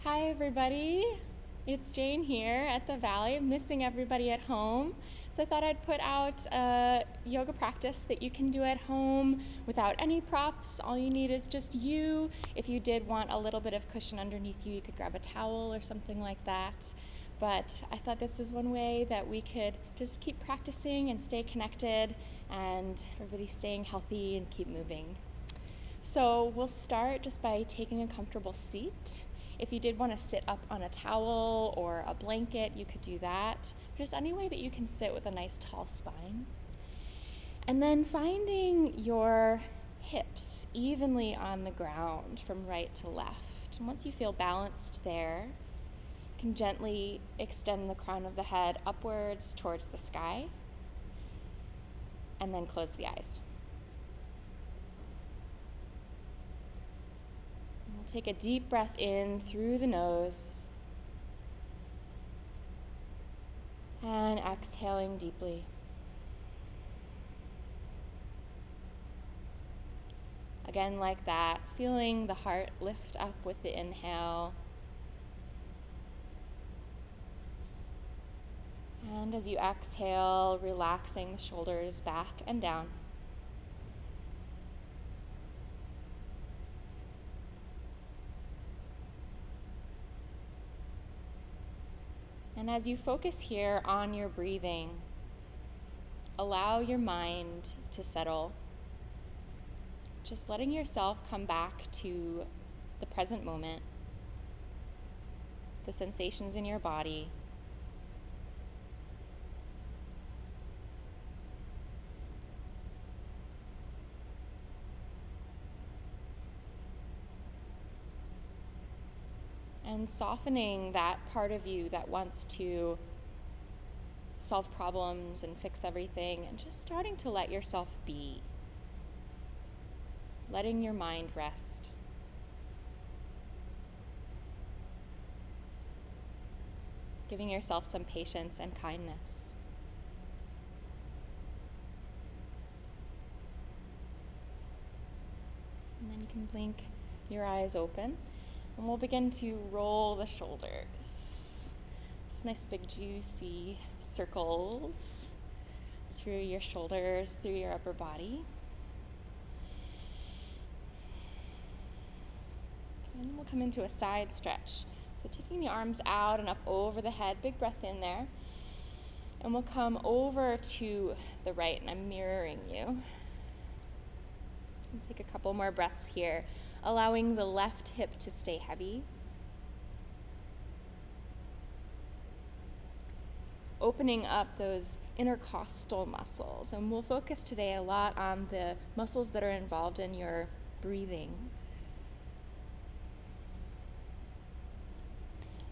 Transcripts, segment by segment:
Hi everybody, it's Jane here at the Valley, missing everybody at home. So I thought I'd put out a yoga practice that you can do at home without any props. All you need is just you. If you did want a little bit of cushion underneath you, you could grab a towel or something like that. But I thought this is one way that we could just keep practicing and stay connected and everybody staying healthy and keep moving. So we'll start just by taking a comfortable seat. If you did want to sit up on a towel or a blanket, you could do that. Just any way that you can sit with a nice tall spine. And then finding your hips evenly on the ground from right to left. And once you feel balanced there, you can gently extend the crown of the head upwards towards the sky, and then close the eyes. Take a deep breath in through the nose and exhaling deeply. Again, like that, feeling the heart lift up with the inhale. And as you exhale, relaxing the shoulders back and down. And as you focus here on your breathing, allow your mind to settle. Just letting yourself come back to the present moment, the sensations in your body. And softening that part of you that wants to solve problems and fix everything, and just starting to let yourself be. Letting your mind rest. Giving yourself some patience and kindness. And then you can blink your eyes open. And we'll begin to roll the shoulders. Just nice big juicy circles through your shoulders, through your upper body. And we'll come into a side stretch. So taking the arms out and up over the head, big breath in there. And we'll come over to the right, and I'm mirroring you. And take a couple more breaths here, allowing the left hip to stay heavy. Opening up those intercostal muscles. And we'll focus today a lot on the muscles that are involved in your breathing.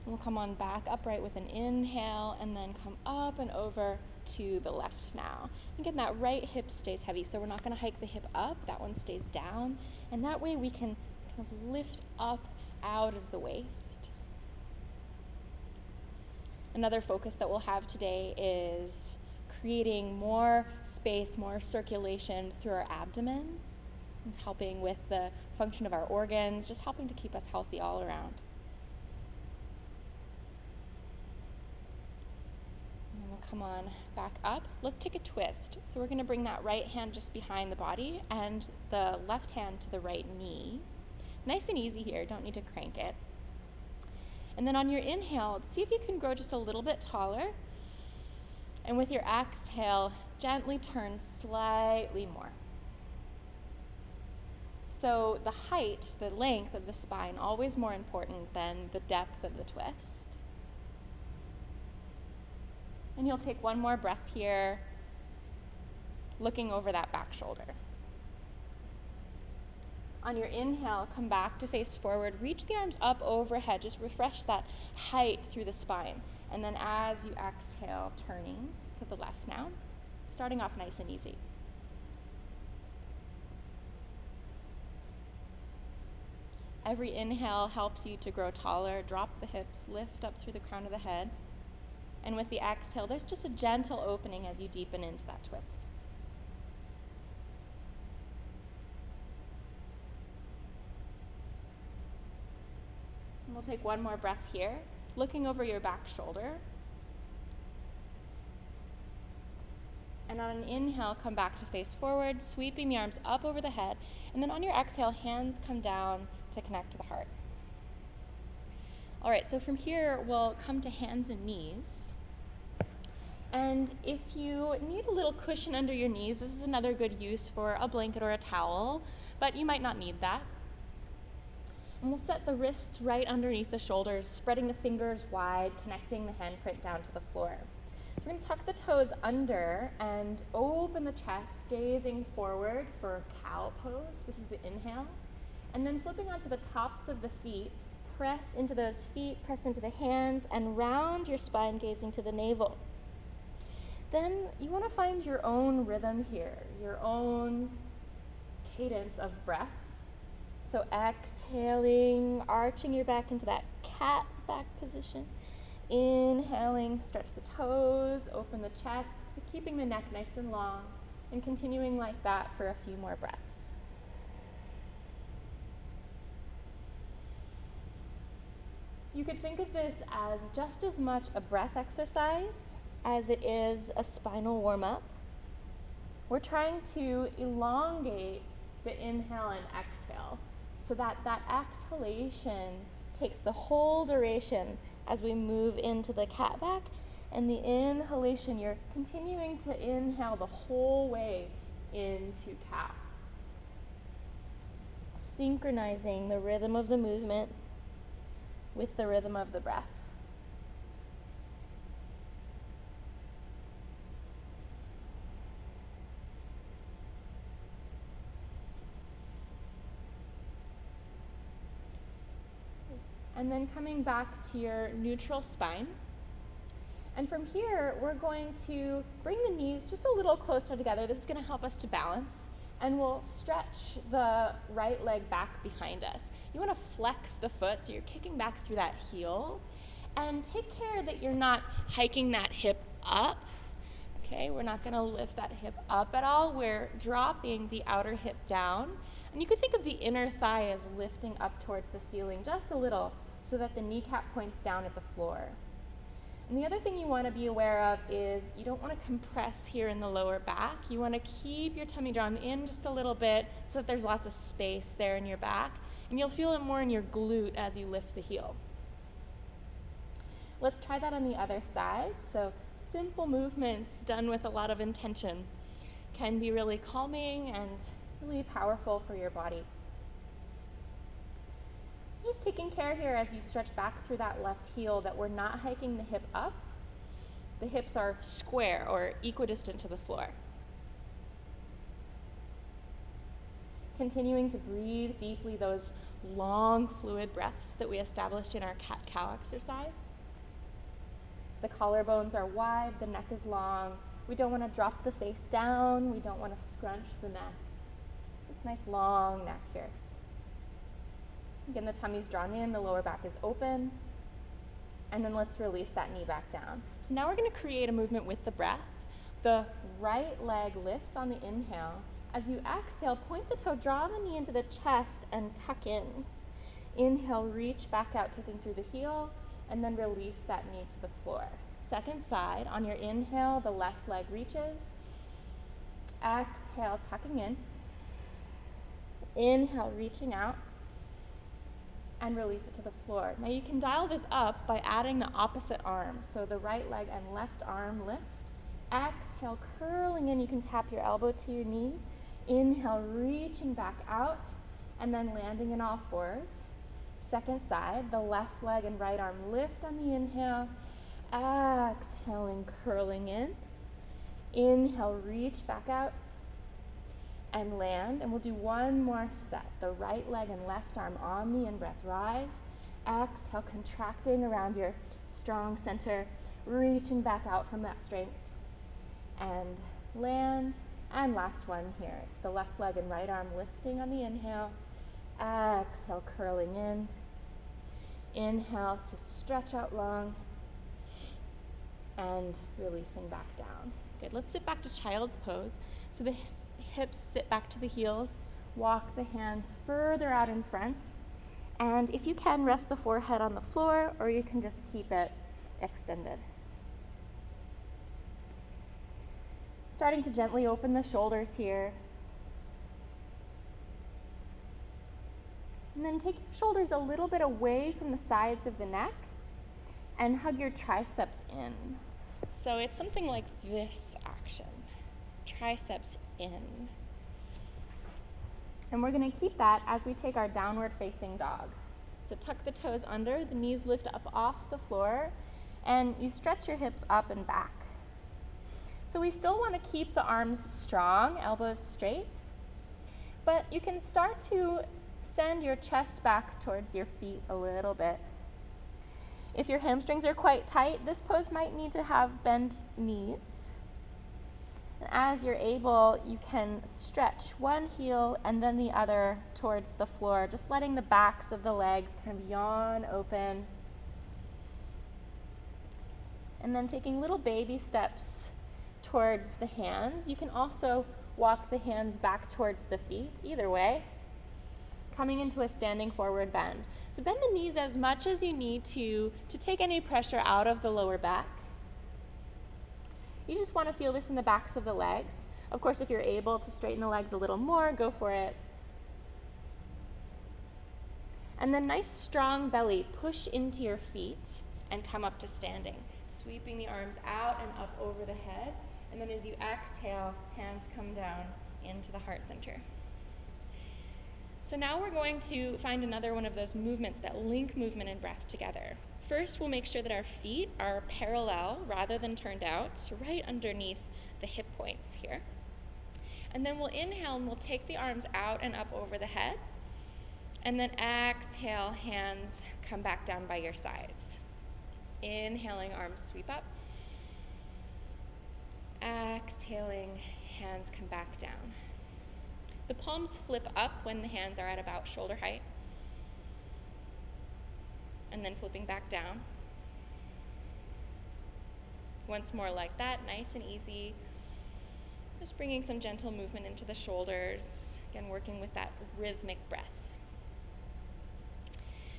And we'll come on back upright with an inhale, and then come up and over to the left now. Again, that right hip stays heavy, so we're not going to hike the hip up. That one stays down, and that way we can kind of lift up out of the waist. Another focus that we'll have today is creating more space, more circulation through our abdomen. It's helping with the function of our organs, just helping to keep us healthy all around. Come on back up. Let's take a twist. So we're going to bring that right hand just behind the body and the left hand to the right knee. Nice and easy here, don't need to crank it. And then on your inhale, see if you can grow just a little bit taller. And with your exhale, gently turn slightly more. So the height, the length of the spine, always more important than the depth of the twist. And you'll take one more breath here, looking over that back shoulder. On your inhale, come back to face forward, reach the arms up overhead, just refresh that height through the spine. And then as you exhale, turning to the left now, starting off nice and easy. Every inhale helps you to grow taller, drop the hips, lift up through the crown of the head. And with the exhale, there's just a gentle opening as you deepen into that twist. And we'll take one more breath here, looking over your back shoulder. And on an inhale, come back to face forward, sweeping the arms up over the head. And then on your exhale, hands come down to connect to the heart. All right, so from here, we'll come to hands and knees. And if you need a little cushion under your knees, this is another good use for a blanket or a towel, but you might not need that. And we'll set the wrists right underneath the shoulders, spreading the fingers wide, connecting the handprint down to the floor. So we're going to tuck the toes under and open the chest, gazing forward for cow pose. This is the inhale. And then flipping onto the tops of the feet, press into those feet, press into the hands, and round your spine, gazing to the navel. Then you want to find your own rhythm here, your own cadence of breath. So exhaling, arching your back into that cat back position. Inhaling, stretch the toes, open the chest, but keeping the neck nice and long, and continuing like that for a few more breaths. You could think of this as just as much a breath exercise as it is a spinal warm-up. We're trying to elongate the inhale and exhale so that that exhalation takes the whole duration as we move into the cat back, and the inhalation, you're continuing to inhale the whole way into cow. Synchronizing the rhythm of the movement with the rhythm of the breath. And then coming back to your neutral spine. And from here, we're going to bring the knees just a little closer together. This is going to help us to balance. And we'll stretch the right leg back behind us. You want to flex the foot, so you're kicking back through that heel. And take care that you're not hiking that hip up. Okay, we're not going to lift that hip up at all. We're dropping the outer hip down. And you could think of the inner thigh as lifting up towards the ceiling just a little, so that the kneecap points down at the floor. And the other thing you want to be aware of is you don't want to compress here in the lower back. You want to keep your tummy drawn in just a little bit so that there's lots of space there in your back. And you'll feel it more in your glute as you lift the heel. Let's try that on the other side. So simple movements done with a lot of intention can be really calming and really powerful for your body. So just taking care here as you stretch back through that left heel that we're not hiking the hip up. The hips are square or equidistant to the floor. Continuing to breathe deeply those long fluid breaths that we established in our cat-cow exercise. The collarbones are wide, the neck is long. We don't want to drop the face down. We don't want to scrunch the neck. This nice long neck here. Again, the tummy's drawn in, the lower back is open. And then let's release that knee back down. So now we're going to create a movement with the breath. The right leg lifts on the inhale. As you exhale, point the toe, draw the knee into the chest and tuck in. Inhale, reach back out, kicking through the heel, and then release that knee to the floor. Second side, on your inhale, the left leg reaches. Exhale, tucking in. Inhale, reaching out. And release it to the floor. Now you can dial this up by adding the opposite arm. So the right leg and left arm lift. Exhale, curling in. You can tap your elbow to your knee. Inhale, reaching back out, and then landing in all fours. Second side, the left leg and right arm lift on the inhale. Exhaling, curling in. Inhale, reach back out. And land, and we'll do one more set. The right leg and left arm on the in-breath, rise. Exhale, contracting around your strong center, reaching back out from that strength. And land, and last one here. It's the left leg and right arm lifting on the inhale. Exhale, curling in. Inhale to stretch out long, and releasing back down. Good, let's sit back to child's pose. So the hips sit back to the heels, walk the hands further out in front, And if you can, rest the forehead on the floor, or you can just keep it extended. Starting to gently open the shoulders here. And then take your shoulders a little bit away from the sides of the neck and hug your triceps in. So it's something like this action. Triceps in. And we're going to keep that as we take our downward facing dog. So tuck the toes under, the knees lift up off the floor, and you stretch your hips up and back. So we still want to keep the arms strong, elbows straight, but you can start to send your chest back towards your feet a little bit. If your hamstrings are quite tight, this pose might need to have bent knees. And as you're able, you can stretch one heel and then the other towards the floor, just letting the backs of the legs kind of yawn open. And then taking little baby steps towards the hands. You can also walk the hands back towards the feet, either way, coming into a standing forward bend. So bend the knees as much as you need to take any pressure out of the lower back. You just want to feel this in the backs of the legs. Of course, if you're able to straighten the legs a little more, go for it. And then nice strong belly, push into your feet and come up to standing. Sweeping the arms out and up over the head. And then as you exhale, hands come down into the heart center. So now we're going to find another one of those movements that link movement and breath together. First, we'll make sure that our feet are parallel rather than turned out, so right underneath the hip points here. And then we'll inhale and we'll take the arms out and up over the head. And then exhale, hands come back down by your sides. Inhaling, arms sweep up. Exhaling, hands come back down. The palms flip up when the hands are at about shoulder height. And then flipping back down. Once more like that, nice and easy. Just bringing some gentle movement into the shoulders. Again, working with that rhythmic breath.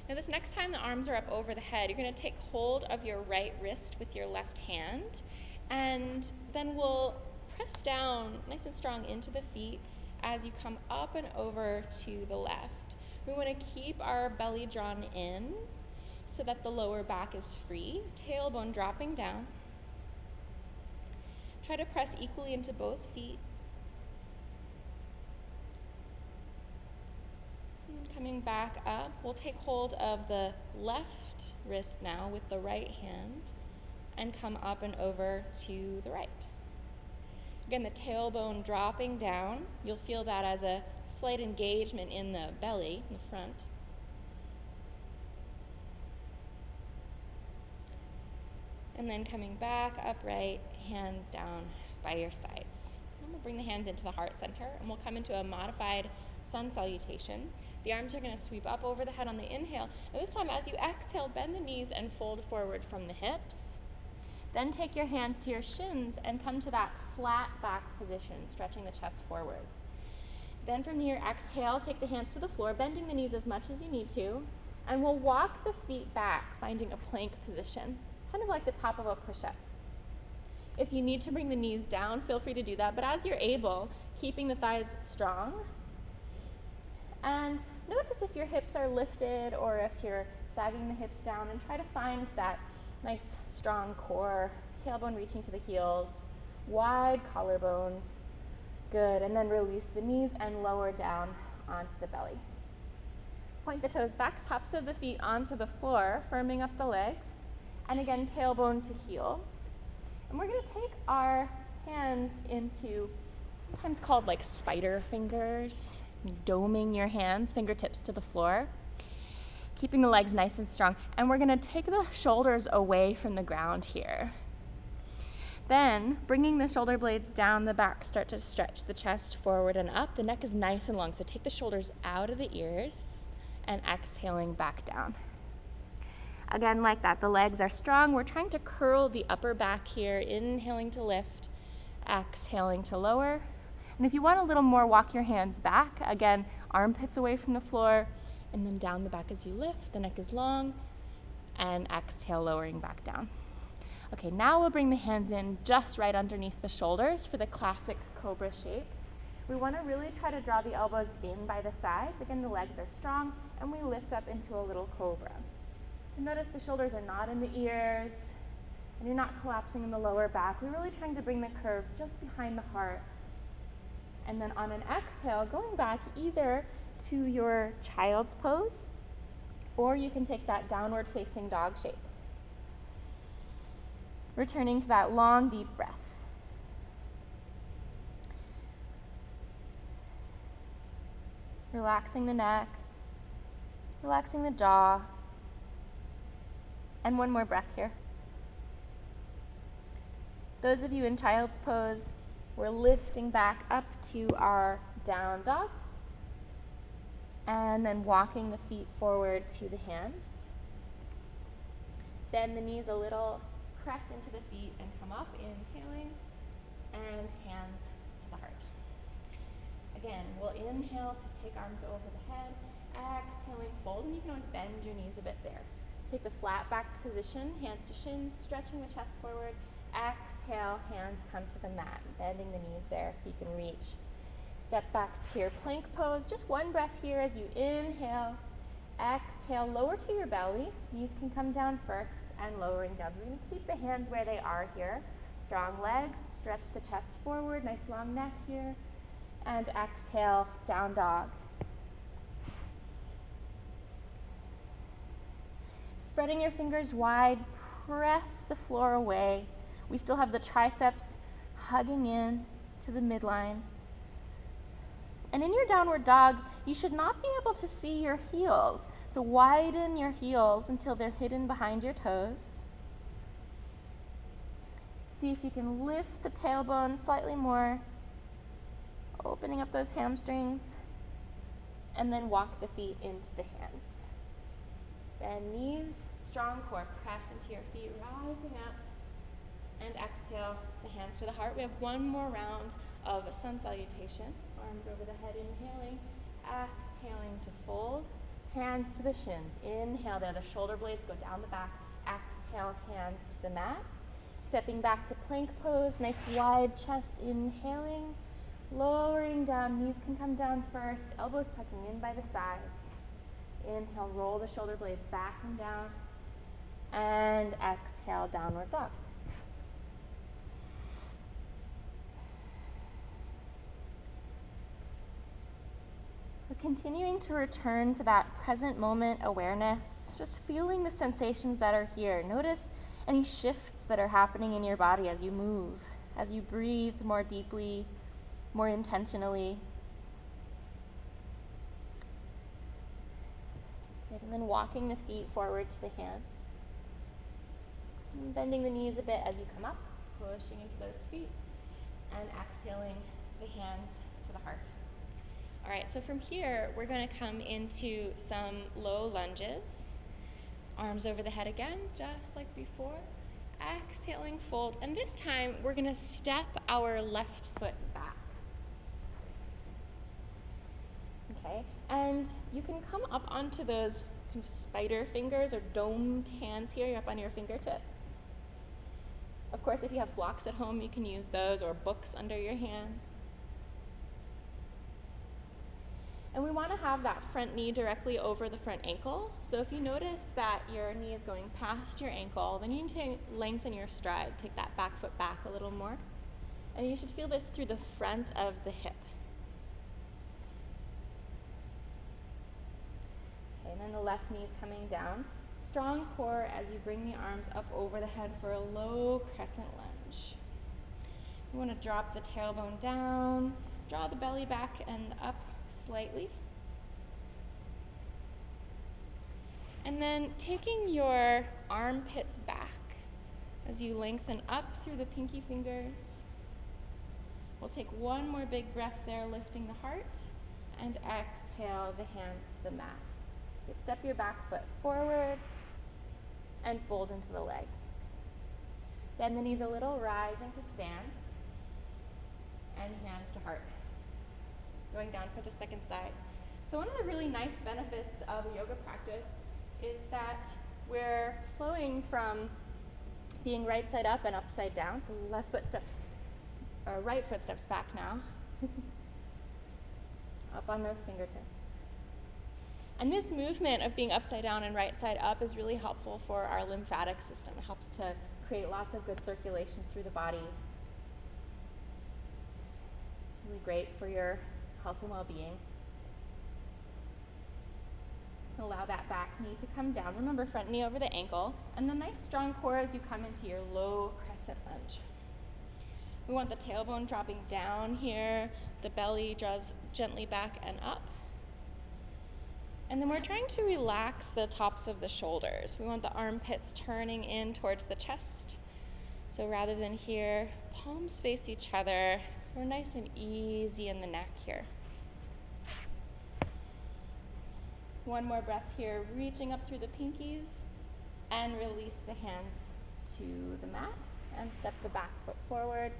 Now this next time the arms are up over the head, you're going to take hold of your right wrist with your left hand, and then we'll press down nice and strong into the feet as you come up and over to the left. We want to keep our belly drawn in so that the lower back is free, tailbone dropping down. Try to press equally into both feet. And coming back up, we'll take hold of the left wrist now with the right hand and come up and over to the right. Again, the tailbone dropping down. You'll feel that as a slight engagement in the belly, in the front. And then coming back upright, hands down by your sides. And we'll bring the hands into the heart center, and we'll come into a modified Sun Salutation. The arms are going to sweep up over the head on the inhale. And this time, as you exhale, bend the knees and fold forward from the hips. Then take your hands to your shins and come to that flat back position, stretching the chest forward. Then from here, exhale, take the hands to the floor, bending the knees as much as you need to, and we'll walk the feet back, finding a plank position, kind of like the top of a push-up. If you need to bring the knees down, feel free to do that, but as you're able, keeping the thighs strong. And notice if your hips are lifted or if you're sagging the hips down, and try to find that nice strong core, tailbone reaching to the heels, wide collarbones. Good, and then release the knees and lower down onto the belly. Point the toes back, tops of the feet onto the floor, firming up the legs. And again, tailbone to heels. And we're going to take our hands into, sometimes called like spider fingers, doming your hands, fingertips to the floor, keeping the legs nice and strong. And we're going to take the shoulders away from the ground here. Then, bringing the shoulder blades down the back, start to stretch the chest forward and up. The neck is nice and long, so take the shoulders out of the ears and exhaling back down. Again, like that, the legs are strong. We're trying to curl the upper back here, inhaling to lift, exhaling to lower. And if you want a little more, walk your hands back. Again, armpits away from the floor, and then down the back as you lift. The neck is long, and exhale, lowering back down. Okay, now we'll bring the hands in just right underneath the shoulders for the classic cobra shape. We want to really try to draw the elbows in by the sides. Again, the legs are strong, and we lift up into a little cobra. So notice the shoulders are not in the ears, and you're not collapsing in the lower back. We're really trying to bring the curve just behind the heart. And then on an exhale, going back either to your child's pose, or you can take that downward facing dog shape. Returning to that long, deep breath. Relaxing the neck, relaxing the jaw, and one more breath here. Those of you in child's pose, we're lifting back up to our down dog, and then walking the feet forward to the hands. Bend the knees a little, press into the feet, and come up, inhaling, and hands to the heart. Again, we'll inhale to take arms over the head, exhaling, fold, and you can always bend your knees a bit there. Take the flat back position, hands to shins, stretching the chest forward. Exhale, hands come to the mat, bending the knees there so you can reach. Step back to your plank pose. Just one breath here as you inhale. Exhale, lower to your belly. Knees can come down first and lowering down. We're going to keep the hands where they are here. Strong legs, stretch the chest forward, nice long neck here. And exhale, down dog. Spreading your fingers wide, press the floor away. We still have the triceps hugging in to the midline. And in your downward dog, you should not be able to see your heels. So widen your heels until they're hidden behind your toes. See if you can lift the tailbone slightly more, opening up those hamstrings, and then walk the feet into the hands. Bend knees, strong core, press into your feet, rising up, and exhale the hands to the heart. We have one more round of a Sun Salutation. Arms over the head, inhaling, exhaling to fold, hands to the shins. Inhale there, the shoulder blades go down the back. Exhale, hands to the mat. Stepping back to plank pose, nice wide chest, inhaling, lowering down, knees can come down first, elbows tucking in by the sides. Inhale, roll the shoulder blades back and down, and exhale, downward dog. So continuing to return to that present moment awareness, just feeling the sensations that are here. Notice any shifts that are happening in your body as you move, as you breathe more deeply, more intentionally. Good. And then walking the feet forward to the hands. And bending the knees a bit as you come up, pushing into those feet, and exhaling the hands to the heart. All right, so from here, we're going to come into some low lunges. Arms over the head again, just like before. Exhaling, fold. And this time, we're going to step our left foot back. Okay, and you can come up onto those kind of spider fingers or domed hands here. You're up on your fingertips. Of course, if you have blocks at home, you can use those, or books under your hands. And we want to have that front knee directly over the front ankle. So if you notice that your knee is going past your ankle, then you need to lengthen your stride. Take that back foot back a little more. And you should feel this through the front of the hip. Okay, and then the left knee is coming down. Strong core as you bring the arms up over the head for a low crescent lunge. You want to drop the tailbone down, draw the belly back and up slightly. And then taking your armpits back as you lengthen up through the pinky fingers. We'll take one more big breath there, lifting the heart, and exhale the hands to the mat. Step your back foot forward and fold into the legs. Bend the knees a little, rising to stand, and hands to heart. Going down for the second side. So one of the really nice benefits of a yoga practice is that we're flowing from being right side up and upside down, so left footsteps, or right footsteps back now, up on those fingertips. And this movement of being upside down and right side up is really helpful for our lymphatic system. It helps to create lots of good circulation through the body. Really great for your health and well-being. Allow that back knee to come down. Remember, front knee over the ankle, and the nice strong core as you come into your low crescent lunge. We want the tailbone dropping down here, the belly draws gently back and up. And then we're trying to relax the tops of the shoulders. We want the armpits turning in towards the chest. So rather than here, palms face each other. So we're nice and easy in the neck here. One more breath here, reaching up through the pinkies, and release the hands to the mat, and step the back foot forward,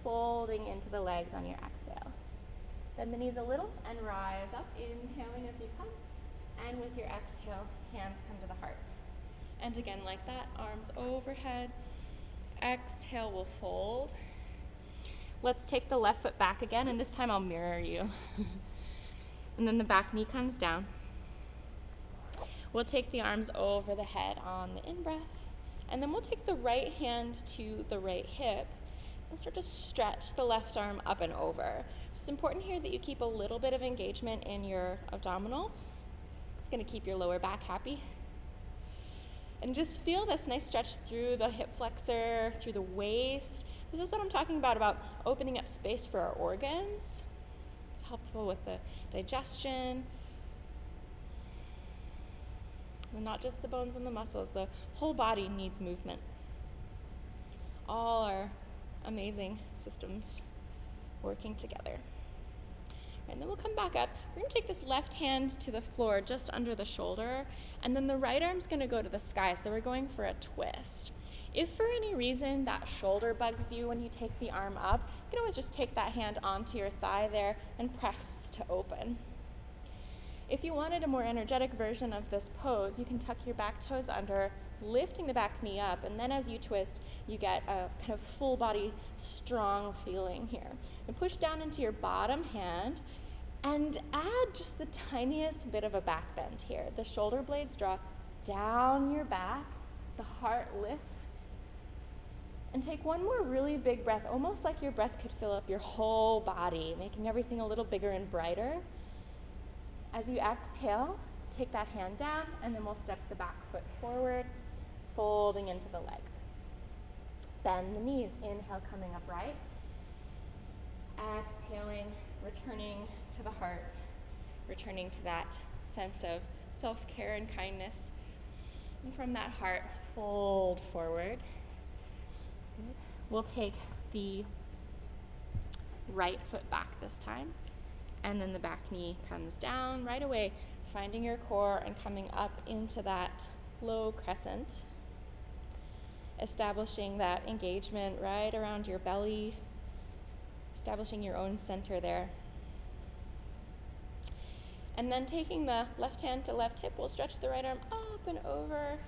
folding into the legs on your exhale. Bend the knees a little and rise up, inhaling as you come, and with your exhale, hands come to the heart. And again, like that, arms overhead. Exhale, we'll fold. Let's take the left foot back again, and this time I'll mirror you. And then the back knee comes down. We'll take the arms over the head on the in-breath, and then we'll take the right hand to the right hip and start to stretch the left arm up and over. It's important here that you keep a little bit of engagement in your abdominals. It's going to keep your lower back happy. And just feel this nice stretch through the hip flexor, through the waist. This is what I'm talking about opening up space for our organs. It's helpful with the digestion. And not just the bones and the muscles, the whole body needs movement. All our amazing systems working together. And then we'll come back up. We're going to take this left hand to the floor just under the shoulder, and then the right arm's going to go to the sky, so we're going for a twist. If for any reason that shoulder bugs you when you take the arm up, you can always just take that hand onto your thigh there and press to open. If you wanted a more energetic version of this pose, you can tuck your back toes under, lifting the back knee up, and then as you twist, you get a kind of full body strong feeling here. And push down into your bottom hand and add just the tiniest bit of a back bend here. The shoulder blades draw down your back, the heart lifts, and take one more really big breath, almost like your breath could fill up your whole body, making everything a little bigger and brighter. As you exhale, take that hand down, and then we'll step the back foot forward, folding into the legs. Bend the knees, inhale, coming upright. Exhaling, returning to the heart, returning to that sense of self-care and kindness. And from that heart, fold forward. Good. We'll take the right foot back this time, and then the back knee comes down right away, finding your core and coming up into that low crescent, establishing that engagement right around your belly, establishing your own center there. And then taking the left hand to left hip, we'll stretch the right arm up and over,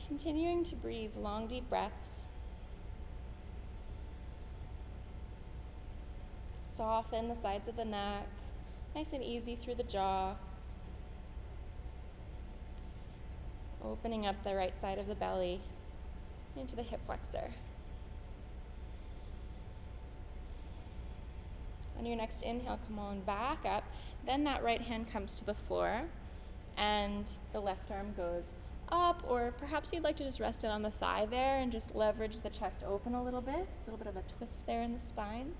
continuing to breathe long, deep breaths. Soften the sides of the neck, nice and easy through the jaw. Opening up the right side of the belly into the hip flexor. On your next inhale, come on back up. Then that right hand comes to the floor and the left arm goes up, or perhaps you'd like to just rest it on the thigh there and just leverage the chest open a little bit of a twist there in the spine.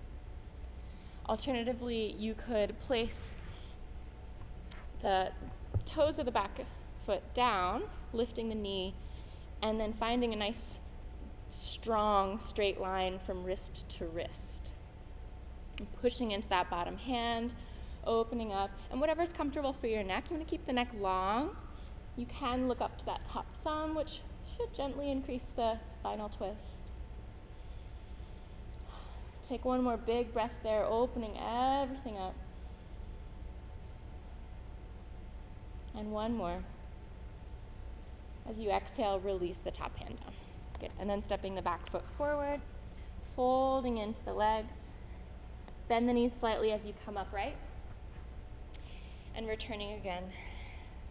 Alternatively, you could place the toes of the back foot down, lifting the knee, and then finding a nice, strong, straight line from wrist to wrist. And pushing into that bottom hand, opening up, and whatever's comfortable for your neck. You want to keep the neck long. You can look up to that top thumb, which should gently increase the spinal twist. Take one more big breath there, opening everything up. And one more. As you exhale, release the top hand down. Good. And then stepping the back foot forward, folding into the legs. Bend the knees slightly as you come upright. And returning again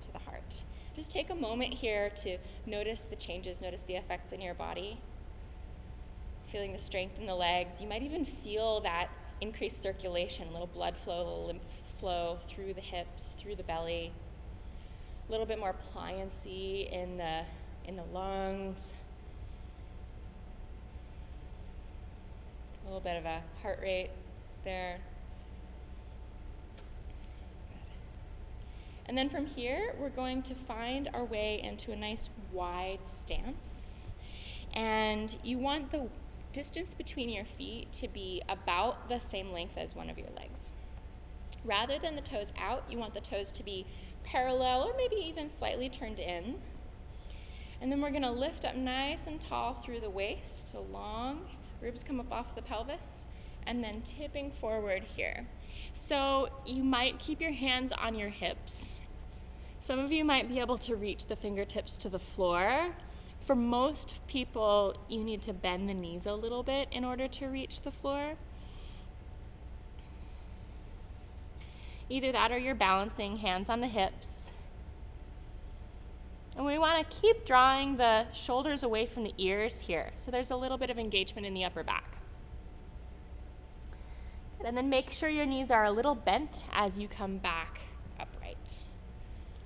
to the heart. Just take a moment here to notice the changes, notice the effects in your body. Feeling the strength in the legs. You might even feel that increased circulation, a little blood flow, a little lymph flow through the hips, through the belly. A little bit more pliancy in the lungs. A little bit of a heart rate there. And then from here, we're going to find our way into a nice wide stance. And you want the distance between your feet to be about the same length as one of your legs. Rather than the toes out, you want the toes to be parallel or maybe even slightly turned in. And then we're gonna lift up nice and tall through the waist, so long, ribs come up off the pelvis, and then tipping forward here. So you might keep your hands on your hips. Some of you might be able to reach the fingertips to the floor. For most people, you need to bend the knees a little bit in order to reach the floor. Either that or you're balancing, hands on the hips. And we want to keep drawing the shoulders away from the ears here. So there's a little bit of engagement in the upper back. Good. And then make sure your knees are a little bent as you come back upright.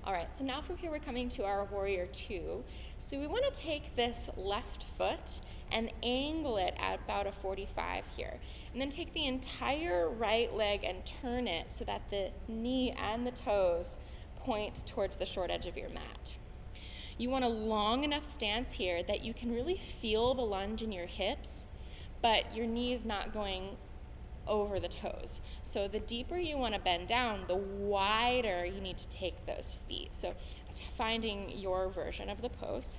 All right, so now from here we're coming to our warrior two. So we want to take this left foot and angle it at about a 45 here. And then take the entire right leg and turn it so that the knee and the toes point towards the short edge of your mat. You want a long enough stance here that you can really feel the lunge in your hips, but your knee is not going over the toes. So the deeper you want to bend down, the wider you need to take those feet. So finding your version of the pose.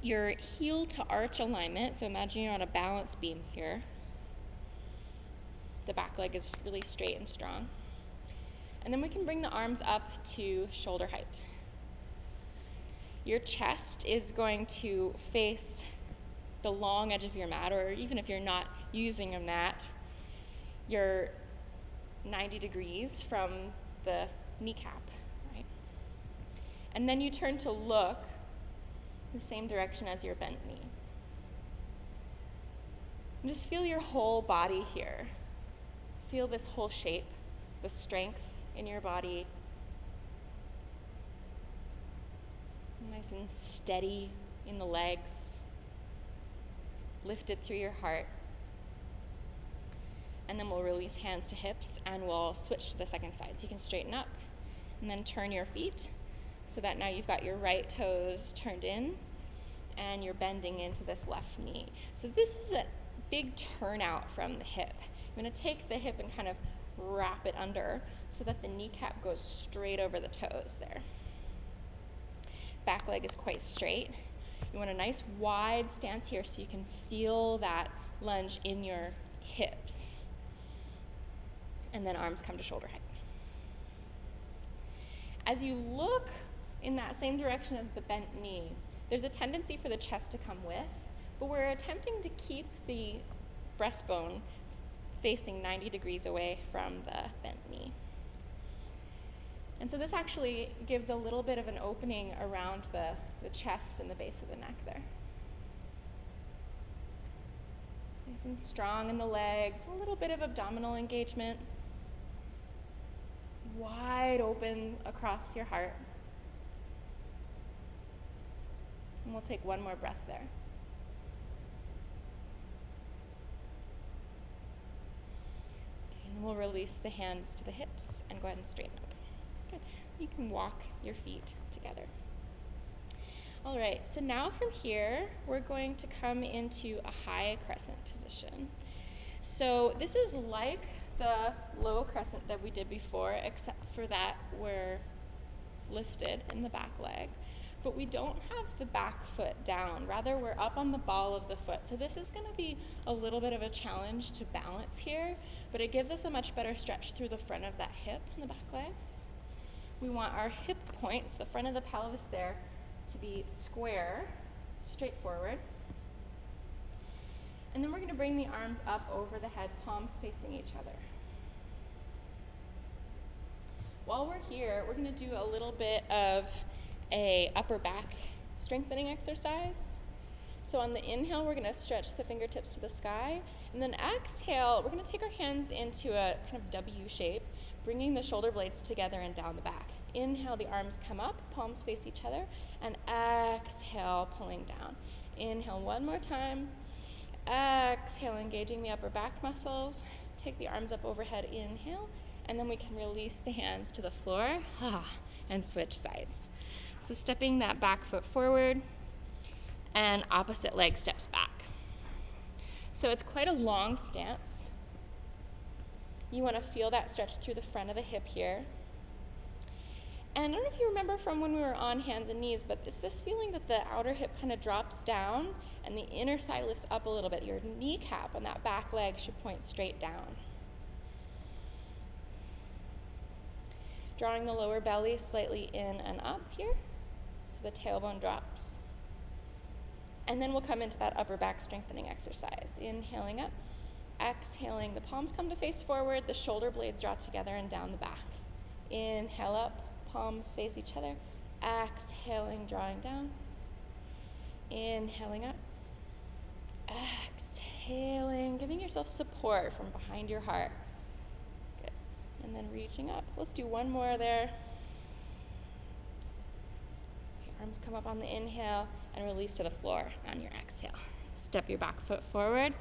Your heel to arch alignment, so imagine you're on a balance beam here. The back leg is really straight and strong. And then we can bring the arms up to shoulder height. Your chest is going to face the long edge of your mat, or even if you're not using a mat, you're 90 degrees from the kneecap, right? And then you turn to look the same direction as your bent knee. And just feel your whole body here. Feel this whole shape, the strength in your body. Nice and steady in the legs. Lifted through your heart. And then we'll release hands to hips and we'll switch to the second side. So you can straighten up and then turn your feet so that now you've got your right toes turned in and you're bending into this left knee. So this is a big turnout from the hip. I'm going to take the hip and kind of wrap it under so that the kneecap goes straight over the toes there. Back leg is quite straight. You want a nice wide stance here so you can feel that lunge in your hips. And then arms come to shoulder height. As you look in that same direction as the bent knee, there's a tendency for the chest to come with, but we're attempting to keep the breastbone facing 90 degrees away from the bent knee. And so this actually gives a little bit of an opening around the chest and the base of the neck there. Nice and strong in the legs, a little bit of abdominal engagement. Wide open across your heart. And we'll take one more breath there. Okay, and then we'll release the hands to the hips and go ahead and straighten up. Good. You can walk your feet together. All right, so now from here, we're going to come into a high crescent position. So this is like the low crescent that we did before, except for that we're lifted in the back leg. But we don't have the back foot down. Rather, we're up on the ball of the foot. So this is going to be a little bit of a challenge to balance here, but it gives us a much better stretch through the front of that hip and the back leg. we want our hip points, the front of the pelvis there, to be square, straight forward. And then we're going to bring the arms up over the head, palms facing each other. While we're here, we're going to do a little bit of a upper back strengthening exercise. So on the inhale, we're going to stretch the fingertips to the sky. And then exhale, we're going to take our hands into a kind of W shape, bringing the shoulder blades together and down the back. Inhale, the arms come up, palms face each other, and exhale, pulling down. Inhale one more time. Exhale, engaging the upper back muscles. Take the arms up overhead, inhale, and then we can release the hands to the floor and switch sides. So stepping that back foot forward and opposite leg steps back. So it's quite a long stance. You want to feel that stretch through the front of the hip here. And I don't know if you remember from when we were on hands and knees, but it's this feeling that the outer hip kind of drops down and the inner thigh lifts up a little bit. Your kneecap on that back leg should point straight down. Drawing the lower belly slightly in and up here, so the tailbone drops. And then we'll come into that upper back strengthening exercise. Inhaling up, exhaling, the palms come to face forward, the shoulder blades draw together and down the back. Inhale up, palms face each other, exhaling, drawing down. Inhaling up, exhaling, giving yourself support from behind your heart. Good. And then reaching up. Let's do one more there. Okay, arms come up on the inhale and release to the floor on your exhale. Step your back foot forward.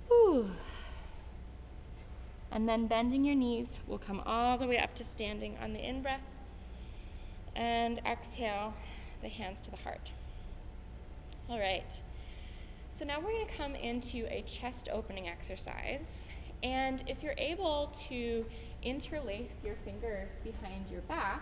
Whew. And then bending your knees, we'll come all the way up to standing on the in-breath. And exhale, the hands to the heart. All right. So now we're going to come into a chest opening exercise. And if you're able to interlace your fingers behind your back,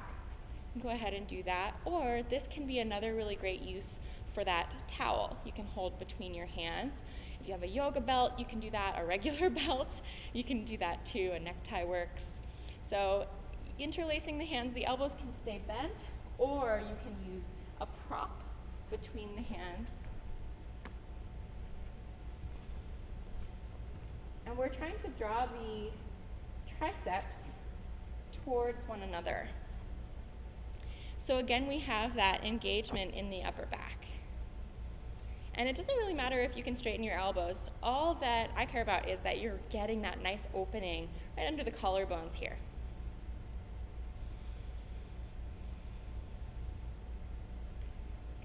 go ahead and do that. Or this can be another really great use for that towel you can hold between your hands. If you have a yoga belt, you can do that. A regular belt, you can do that too. A necktie works. So interlacing the hands, the elbows can stay bent, or you can use a prop between the hands. And we're trying to draw the triceps towards one another. So again, we have that engagement in the upper back. And it doesn't really matter if you can straighten your elbows. All that I care about is that you're getting that nice opening right under the collarbones here.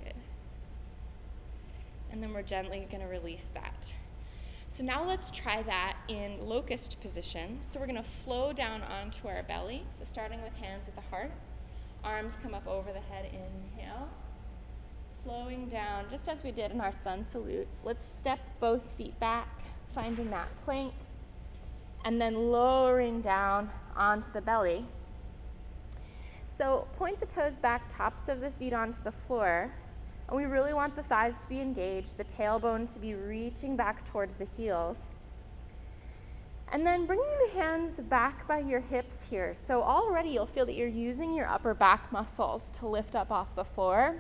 Good. And then we're gently going to release that. So now let's try that in locust position. So we're going to flow down onto our belly. So starting with hands at the heart. Arms come up over the head, inhale. Flowing down, just as we did in our sun salutes. Let's step both feet back, finding that plank, and then lowering down onto the belly. So point the toes back, tops of the feet onto the floor. And we really want the thighs to be engaged, the tailbone to be reaching back towards the heels. And then bringing the hands back by your hips here. So already you'll feel that you're using your upper back muscles to lift up off the floor.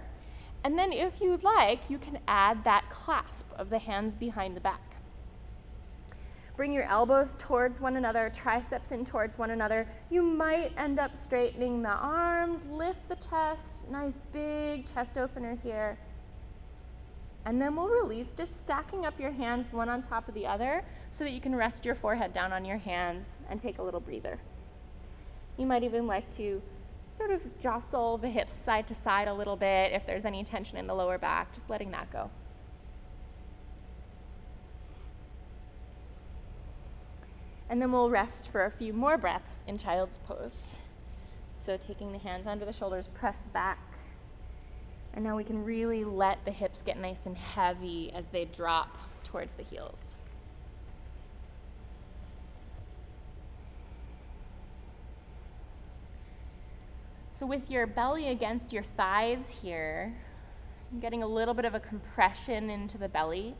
And then if you'd like, you can add that clasp of the hands behind the back. Bring your elbows towards one another, triceps in towards one another. You might end up straightening the arms, lift the chest, nice big chest opener here. And then we'll release, just stacking up your hands one on top of the other so that you can rest your forehead down on your hands and take a little breather. You might even like to sort of jostle the hips side to side a little bit if there's any tension in the lower back, just letting that go. And then we'll rest for a few more breaths in child's pose. So taking the hands under the shoulders, press back. And now we can really let the hips get nice and heavy as they drop towards the heels. So with your belly against your thighs here, I'm getting a little bit of a compression into the belly.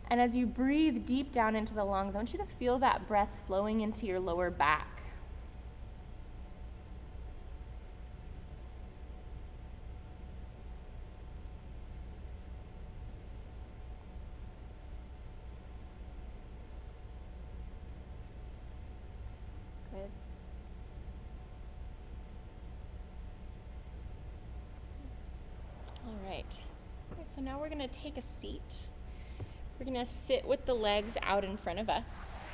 And as you breathe deep down into the lungs, I want you to feel that breath flowing into your lower back. So now we're gonna take a seat. We're gonna sit with the legs out in front of us.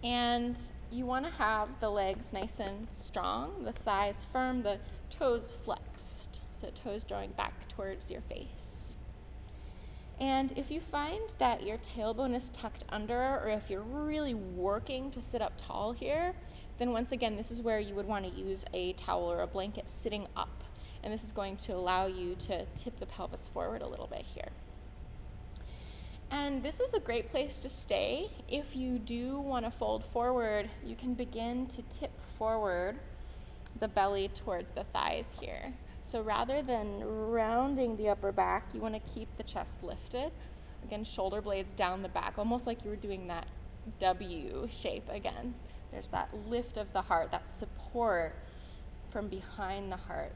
And you wanna have the legs nice and strong, the thighs firm, the toes flexed. So toes drawing back towards your face. And if you find that your tailbone is tucked under, or if you're really working to sit up tall here, then once again, this is where you would want to use a towel or a blanket sitting up. And this is going to allow you to tip the pelvis forward a little bit here. And this is a great place to stay. If you do want to fold forward, you can begin to tip forward the belly towards the thighs here. So rather than rounding the upper back, you want to keep the chest lifted. Again, shoulder blades down the back, almost like you were doing that W shape again. There's that lift of the heart, that support from behind the heart.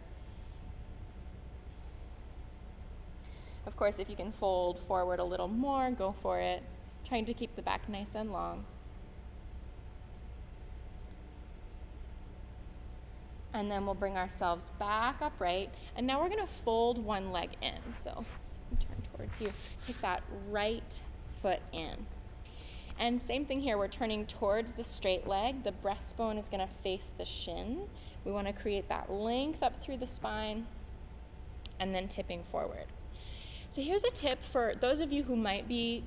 Of course, if you can fold forward a little more, go for it. Trying to keep the back nice and long. And then we'll bring ourselves back upright. And now we're gonna fold one leg in. So turn towards you. Take that right foot in. And same thing here, we're turning towards the straight leg. The breastbone is gonna face the shin. We wanna create that length up through the spine and then tipping forward. So here's a tip for those of you who might be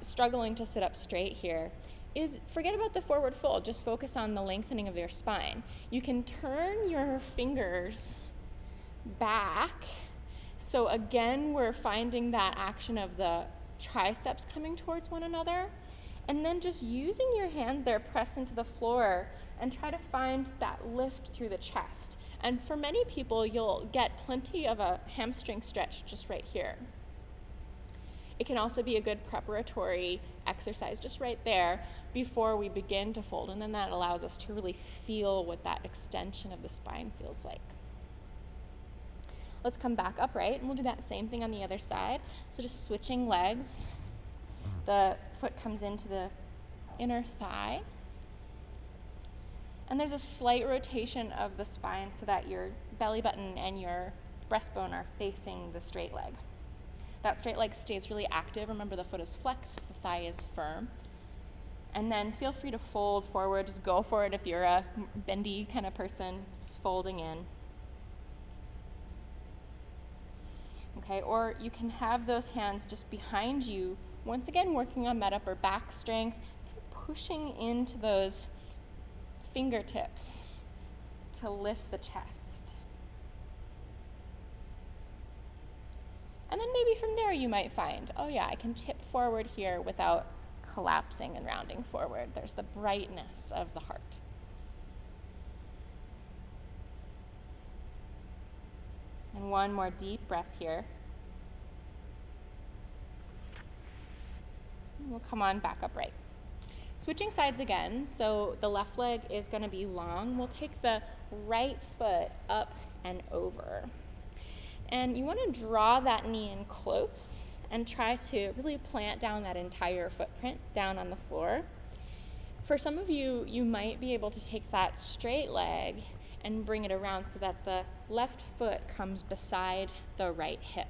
struggling to sit up straight here, is forget about the forward fold, just focus on the lengthening of your spine. You can turn your fingers back. So again, we're finding that action of the triceps coming towards one another. And then just using your hands there, press into the floor and try to find that lift through the chest. And for many people, you'll get plenty of a hamstring stretch just right here. It can also be a good preparatory exercise just right there before we begin to fold, and then that allows us to really feel what that extension of the spine feels like. Let's come back upright, and we'll do that same thing on the other side. So just switching legs. The foot comes into the inner thigh. And there's a slight rotation of the spine so that your belly button and your breastbone are facing the straight leg. That straight leg stays really active. Remember, the foot is flexed, the thigh is firm. And then feel free to fold forward. Just go for it if you're a bendy kind of person, just folding in. Okay, or you can have those hands just behind you, once again working on that upper back strength, kind of pushing into those fingertips to lift the chest. And then maybe from there you might find, oh yeah, I can tip forward here without collapsing and rounding forward. There's the brightness of the heart. And one more deep breath here. And we'll come on back upright. Switching sides again, so the left leg is going to be long. We'll take the right foot up and over. And you want to draw that knee in close and try to really plant down that entire footprint down on the floor. For some of you, you might be able to take that straight leg and bring it around so that the left foot comes beside the right hip.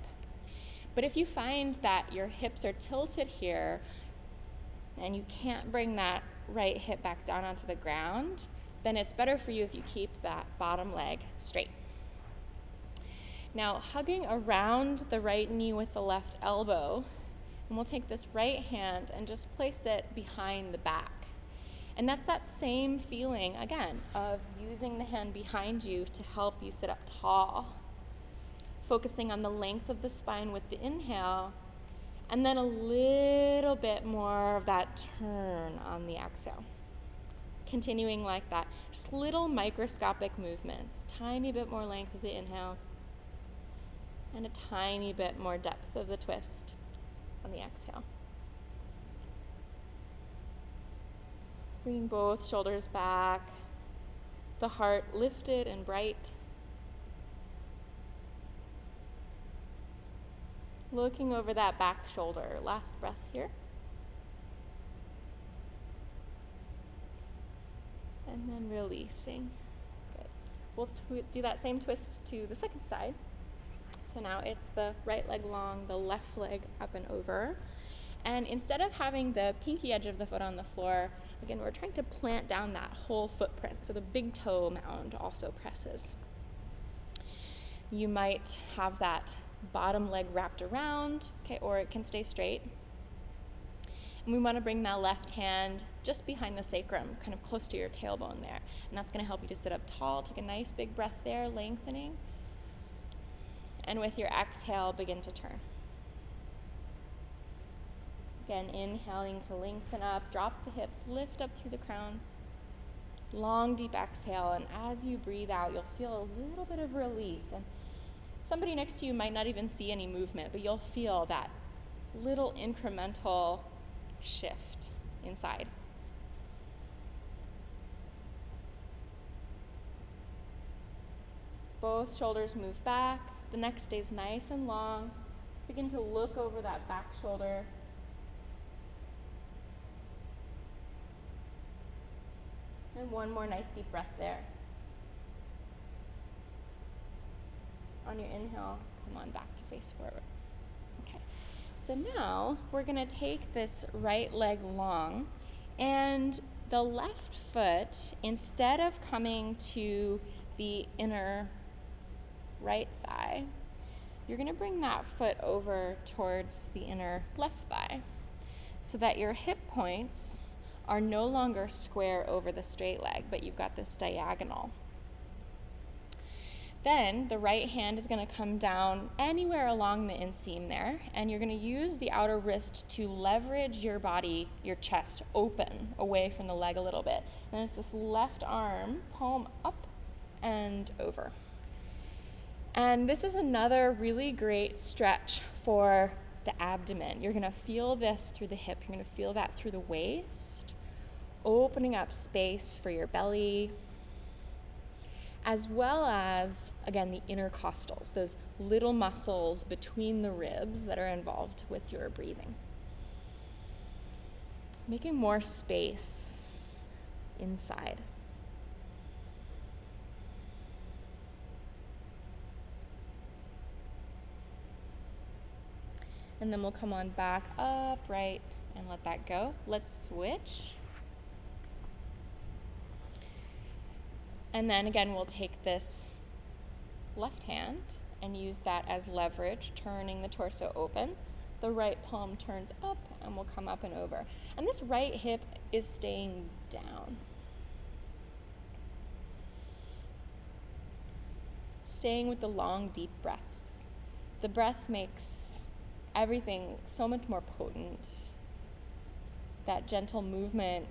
But if you find that your hips are tilted here and you can't bring that right hip back down onto the ground, then it's better for you if you keep that bottom leg straight. Now, hugging around the right knee with the left elbow, and we'll take this right hand and just place it behind the back. And that's that same feeling, again, of using the hand behind you to help you sit up tall. Focusing on the length of the spine with the inhale, and then a little bit more of that turn on the exhale. Continuing like that, just little microscopic movements, tiny bit more length of the inhale, and a tiny bit more depth of the twist on the exhale. Bringing both shoulders back, the heart lifted and bright. Looking over that back shoulder. Last breath here. And then releasing. Good. We'll do that same twist to the second side. So now it's the right leg long, the left leg up and over. And instead of having the pinky edge of the foot on the floor, again, we're trying to plant down that whole footprint. So the big toe mound also presses. You might have that bottom leg wrapped around, okay, or it can stay straight. And we want to bring that left hand just behind the sacrum, kind of close to your tailbone there. And that's going to help you to sit up tall. Take a nice big breath there, lengthening. And with your exhale, begin to turn. Again, inhaling to lengthen up, drop the hips, lift up through the crown. Long, deep exhale, and as you breathe out, you'll feel a little bit of release. And somebody next to you might not even see any movement, but you'll feel that little incremental shift inside. Both shoulders move back. The neck stays nice and long. Begin to look over that back shoulder. And one more nice deep breath there. On your inhale, come on back to face forward. Okay, so now we're going to take this right leg long, and the left foot, instead of coming to the inner right thigh, you're going to bring that foot over towards the inner left thigh so that your hip points are no longer square over the straight leg, but you've got this diagonal. Then the right hand is going to come down anywhere along the inseam there, and you're going to use the outer wrist to leverage your body, your chest, open away from the leg a little bit. And it's this left arm, palm up and over. And this is another really great stretch for the abdomen. You're going to feel this through the hip. You're going to feel that through the waist, opening up space for your belly, as well as, again, the intercostals, those little muscles between the ribs that are involved with your breathing. Making more space inside. And then we'll come on back upright and let that go. Let's switch. And then again, we'll take this left hand and use that as leverage, turning the torso open. The right palm turns up and we'll come up and over. And this right hip is staying down. Staying with the long, deep breaths. The breath makes everything so much more potent. That gentle movement,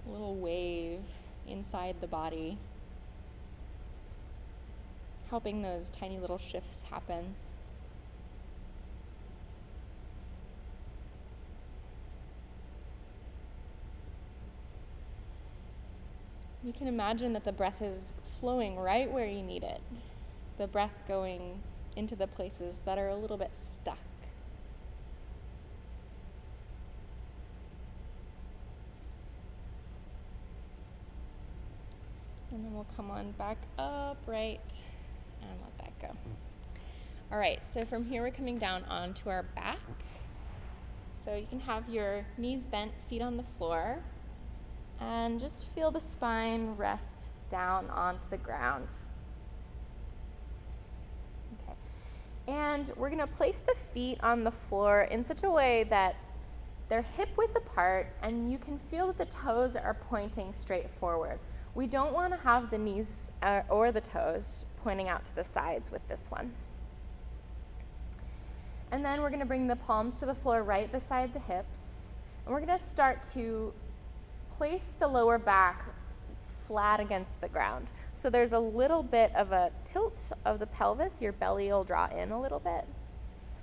a little wave inside the body, helping those tiny little shifts happen. You can imagine that the breath is flowing right where you need it. The breath going into the places that are a little bit stuck. And then we'll come on back upright and let that go. All right, so from here we're coming down onto our back. So you can have your knees bent, feet on the floor, and just feel the spine rest down onto the ground. Okay. And we're going to place the feet on the floor in such a way that they're hip width apart, and you can feel that the toes are pointing straight forward. We don't want to have the knees or the toes pointing out to the sides with this one. And then we're going to bring the palms to the floor right beside the hips. And we're going to start to place the lower back flat against the ground. So there's a little bit of a tilt of the pelvis. Your belly will draw in a little bit.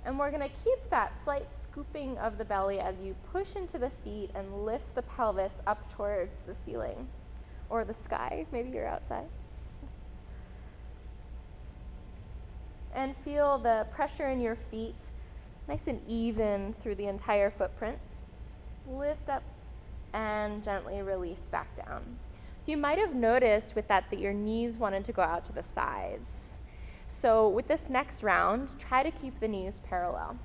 And we're going to keep that slight scooping of the belly as you push into the feet and lift the pelvis up towards the ceiling. Or the sky, maybe you're outside. And feel the pressure in your feet, nice and even through the entire footprint. Lift up and gently release back down. So you might have noticed with that your knees wanted to go out to the sides. So with this next round, try to keep the knees parallel.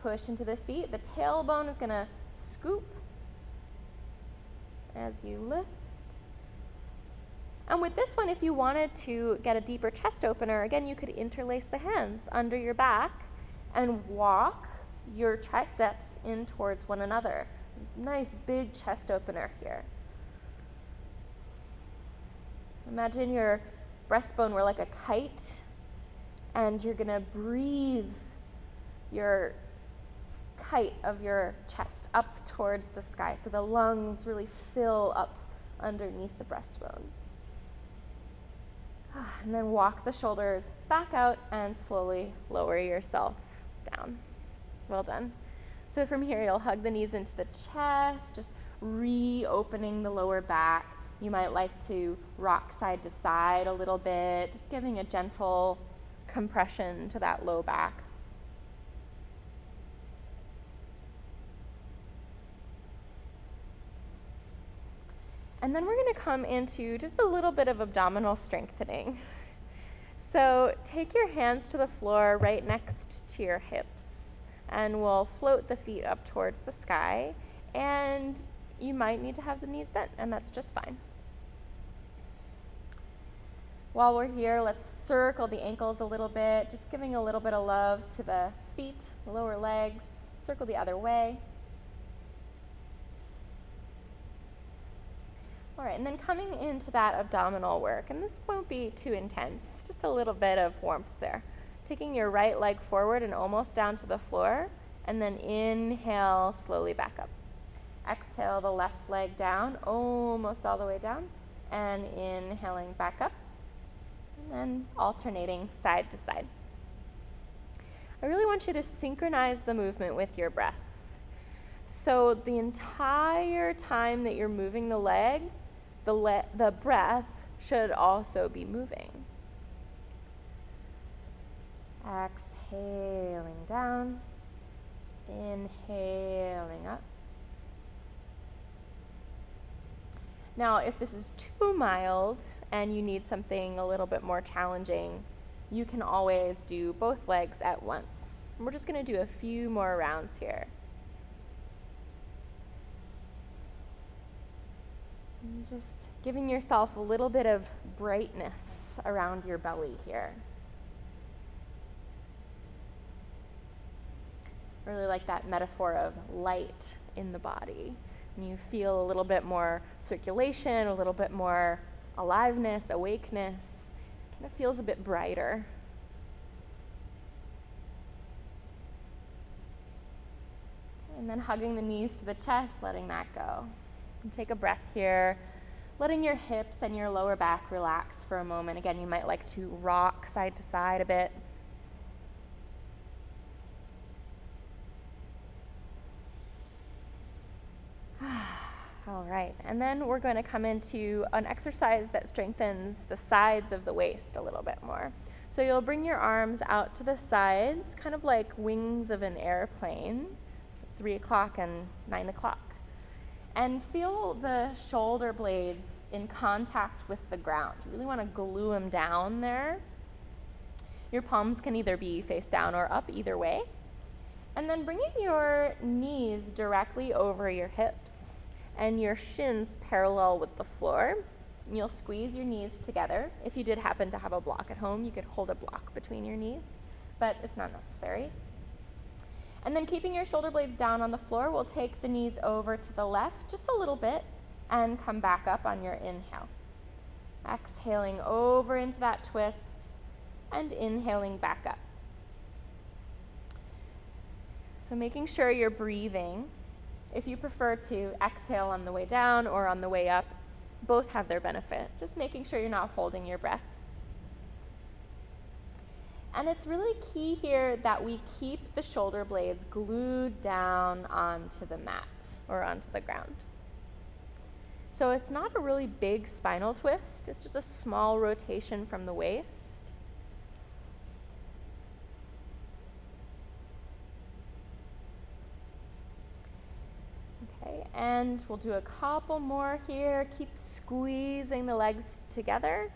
Push into the feet. The tailbone is going to scoop as you lift. And with this one, if you wanted to get a deeper chest opener, again, you could interlace the hands under your back and walk your triceps in towards one another. Nice big chest opener here. Imagine your breastbone were like a kite, and you're going to breathe your kite of your chest up towards the sky, so the lungs really fill up underneath the breastbone. And then walk the shoulders back out and slowly lower yourself down. Well done. So from here, you'll hug the knees into the chest, just reopening the lower back. You might like to rock side to side a little bit, just giving a gentle compression to that low back. And then we're going to come into just a little bit of abdominal strengthening. So take your hands to the floor right next to your hips, and we'll float the feet up towards the sky, and you might need to have the knees bent, and that's just fine. While we're here, let's circle the ankles a little bit, just giving a little bit of love to the feet, lower legs. Circle the other way. All right, and then coming into that abdominal work, and this won't be too intense, just a little bit of warmth there. Taking your right leg forward and almost down to the floor, and then inhale slowly back up. Exhale the left leg down, almost all the way down, and inhaling back up, and then alternating side to side. I really want you to synchronize the movement with your breath. So the entire time that you're moving the leg, the breath should also be moving. Exhaling down, inhaling up. Now, if this is too mild and you need something a little bit more challenging, you can always do both legs at once. And we're just going to do a few more rounds here. And just giving yourself a little bit of brightness around your belly here. Really like that metaphor of light in the body. And you feel a little bit more circulation, a little bit more aliveness, awakeness. Kind of feels a bit brighter. And then hugging the knees to the chest, letting that go. And take a breath here, letting your hips and your lower back relax for a moment. Again, you might like to rock side to side a bit. All right, and then we're going to come into an exercise that strengthens the sides of the waist a little bit more. So you'll bring your arms out to the sides, kind of like wings of an airplane, 3 o'clock and 9 o'clock. And feel the shoulder blades in contact with the ground. You really want to glue them down there. Your palms can either be face down or up, either way. And then bringing your knees directly over your hips and your shins parallel with the floor. You'll squeeze your knees together. If you did happen to have a block at home, you could hold a block between your knees, but it's not necessary. And then keeping your shoulder blades down on the floor, we'll take the knees over to the left just a little bit and come back up on your inhale. Exhaling over into that twist and inhaling back up. So making sure you're breathing. If you prefer to exhale on the way down or on the way up, both have their benefit. Just making sure you're not holding your breath. And it's really key here that we keep the shoulder blades glued down onto the mat or onto the ground. So it's not a really big spinal twist, it's just a small rotation from the waist. Okay, and we'll do a couple more here. Keep squeezing the legs together.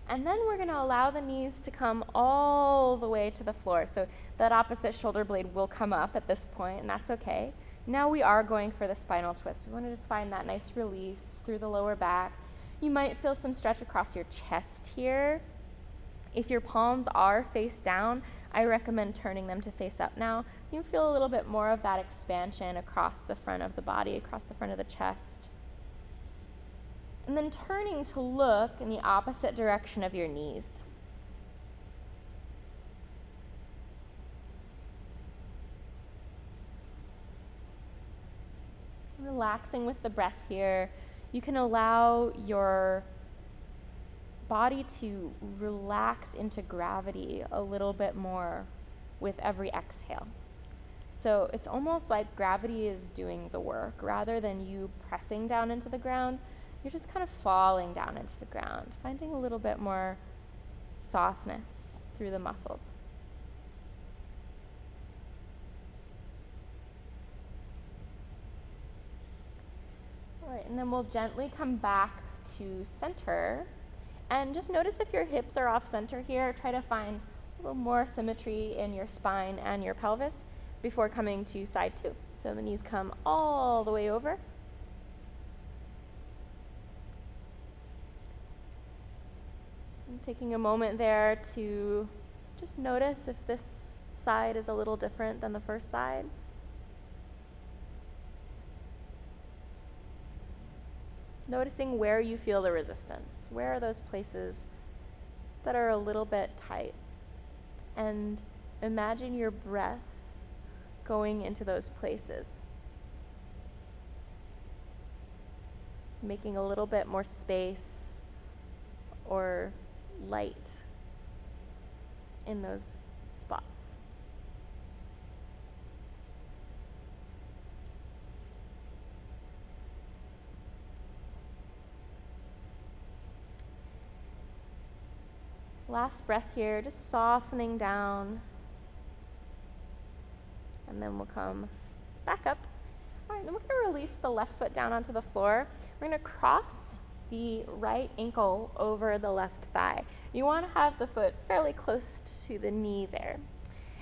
And then we're going to allow the knees to come all the way to the floor. So that opposite shoulder blade will come up at this point, and that's okay. Now we are going for the spinal twist. We want to just find that nice release through the lower back. You might feel some stretch across your chest here. If your palms are face down, I recommend turning them to face up now. You feel a little bit more of that expansion across the front of the body, across the front of the chest. And then turning to look in the opposite direction of your knees. Relaxing with the breath here. You can allow your body to relax into gravity a little bit more with every exhale. So it's almost like gravity is doing the work. Rather than you pressing down into the ground, you're just kind of falling down into the ground, finding a little bit more softness through the muscles. All right, and then we'll gently come back to center. And just notice if your hips are off center here. Try to find a little more symmetry in your spine and your pelvis before coming to side two. So the knees come all the way over. And taking a moment there to just notice if this side is a little different than the first side. Noticing where you feel the resistance. Where are those places that are a little bit tight? And imagine your breath going into those places. Making a little bit more space or light in those spots. Last breath here, just softening down. And then we'll come back up. All right, then we're going to release the left foot down onto the floor. We're going to cross the right ankle over the left thigh. You want to have the foot fairly close to the knee there.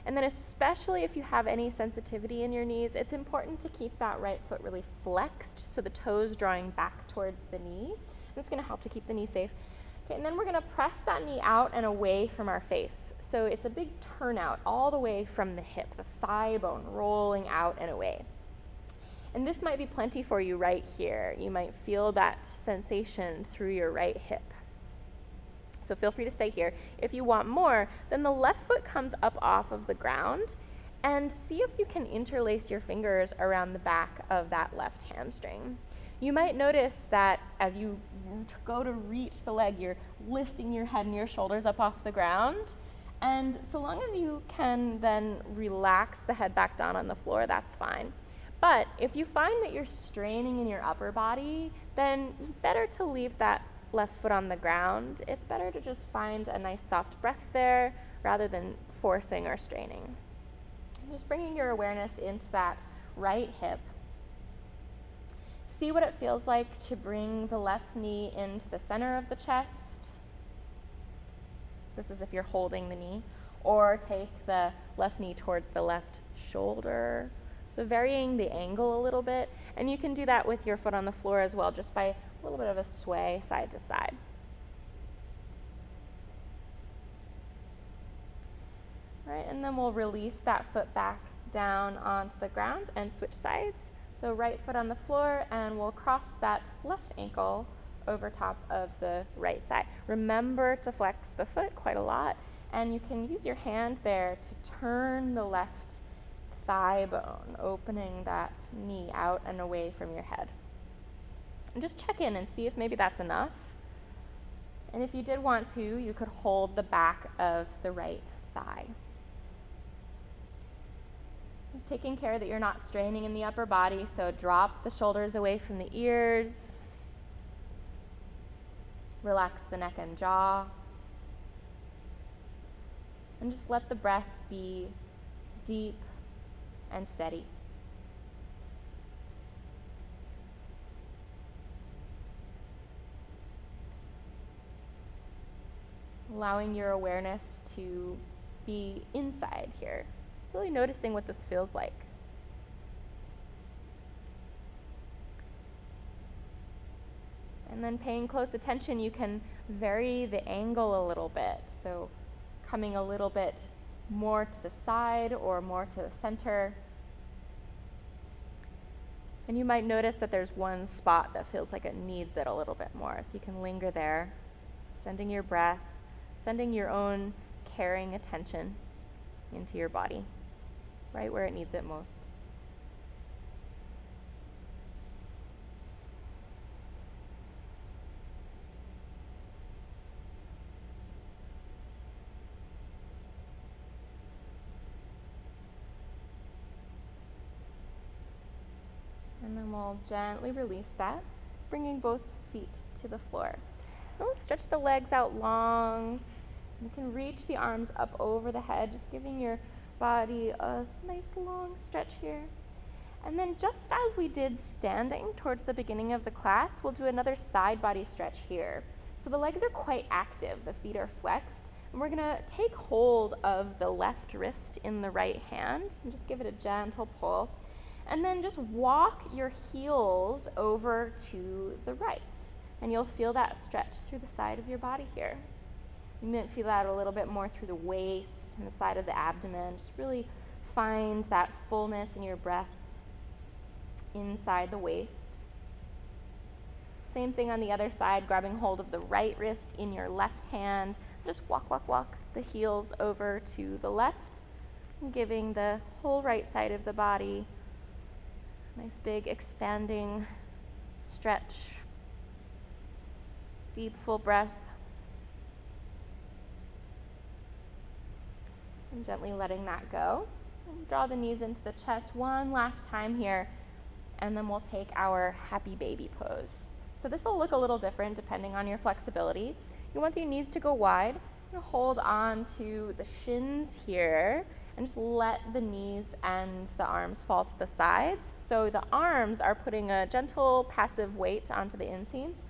And then especially if you have any sensitivity in your knees, it's important to keep that right foot really flexed so the toes drawing back towards the knee. This is going to help to keep the knee safe. Okay, and then we're going to press that knee out and away from our face. So it's a big turnout all the way from the hip, the thigh bone rolling out and away. And this might be plenty for you right here. You might feel that sensation through your right hip. So feel free to stay here. If you want more, then the left foot comes up off of the ground, and see if you can interlace your fingers around the back of that left hamstring. You might notice that as you go to reach the leg, you're lifting your head and your shoulders up off the ground. And so long as you can then relax the head back down on the floor, that's fine. But if you find that you're straining in your upper body, then better to leave that left foot on the ground. It's better to just find a nice soft breath there rather than forcing or straining. Just bringing your awareness into that right hip. See what it feels like to bring the left knee into the center of the chest. This is if you're holding the knee. Or take the left knee towards the left shoulder. So varying the angle a little bit. And you can do that with your foot on the floor as well, just by a little bit of a sway side to side. All right, and then we'll release that foot back down onto the ground and switch sides. So right foot on the floor, and we'll cross that left ankle over top of the right thigh. Remember to flex the foot quite a lot, and you can use your hand there to turn the left thigh bone, opening that knee out and away from your head. And just check in and see if maybe that's enough. And if you did want to, you could hold the back of the right thigh. Just taking care that you're not straining in the upper body, so drop the shoulders away from the ears. Relax the neck and jaw. And just let the breath be deep and steady. allowing your awareness to be inside here, really noticing what this feels like. And then paying close attention, you can vary the angle a little bit. So coming a little bit more to the side or more to the center. And you might notice that there's one spot that feels like it needs it a little bit more. So you can linger there, sending your breath, sending your own caring attention into your body, right where it needs it most. And then we'll gently release that, bringing both feet to the floor. And let's stretch the legs out long. You can reach the arms up over the head, just giving your body a nice long stretch here. And then just as we did standing towards the beginning of the class, we'll do another side body stretch here. So the legs are quite active, the feet are flexed, and we're gonna take hold of the left wrist in the right hand and just give it a gentle pull. And then just walk your heels over to the right. And you'll feel that stretch through the side of your body here. You might feel that a little bit more through the waist and the side of the abdomen. Just really find that fullness in your breath inside the waist. Same thing on the other side, grabbing hold of the right wrist in your left hand. Just walk the heels over to the left, and giving the whole right side of the body nice big expanding stretch. Deep full breath. And gently letting that go. And draw the knees into the chest one last time here. And then we'll take our happy baby pose. So this will look a little different depending on your flexibility. You want your knees to go wide. And hold on to the shins here. And just let the knees and the arms fall to the sides. So the arms are putting a gentle passive weight onto the inseams.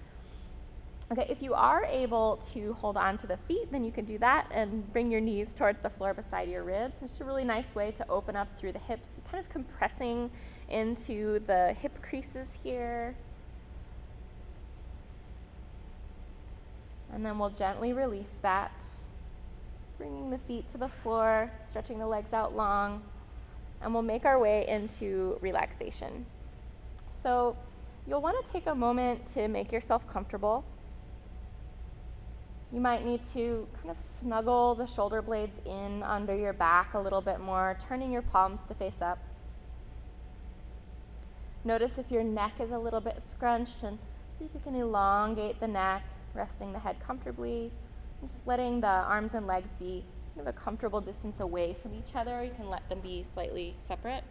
Okay, if you are able to hold on to the feet, then you can do that and bring your knees towards the floor beside your ribs. It's just a really nice way to open up through the hips, kind of compressing into the hip creases here. And then we'll gently release that. Bringing the feet to the floor, stretching the legs out long, and we'll make our way into relaxation. So you'll want to take a moment to make yourself comfortable. You might need to kind of snuggle the shoulder blades in under your back a little bit more, turning your palms to face up. Notice if your neck is a little bit scrunched, and see if you can elongate the neck, resting the head comfortably. Just letting the arms and legs be kind of a comfortable distance away from each other. You can let them be slightly separate.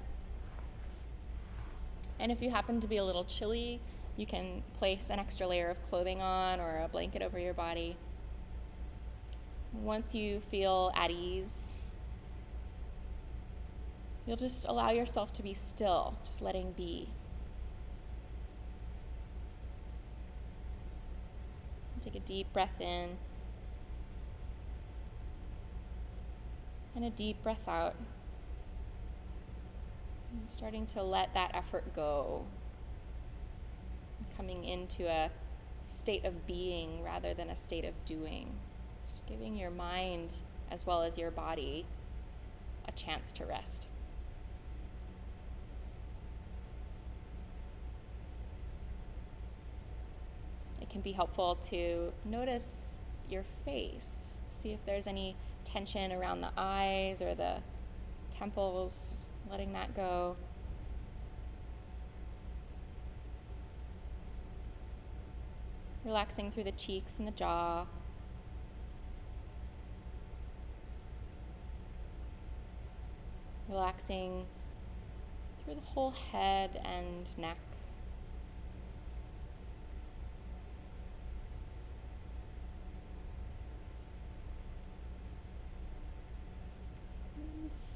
And if you happen to be a little chilly, you can place an extra layer of clothing on or a blanket over your body. Once you feel at ease, you'll just allow yourself to be still, just letting be. Take a deep breath in. And a deep breath out. And starting to let that effort go. Coming into a state of being rather than a state of doing. Just giving your mind as well as your body a chance to rest. It can be helpful to notice your face. See if there's any tension around the eyes or the temples, letting that go. Relaxing through the cheeks and the jaw. Relaxing through the whole head and neck.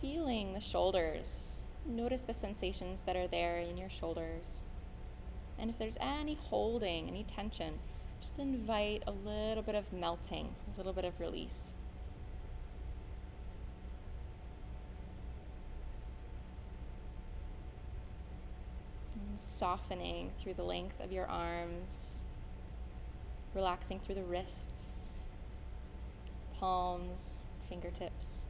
Feeling the shoulders. Notice the sensations that are there in your shoulders. And if there's any holding, any tension, Just invite a little bit of melting, a little bit of release. And softening through the length of your arms, relaxing through the wrists, palms, fingertips.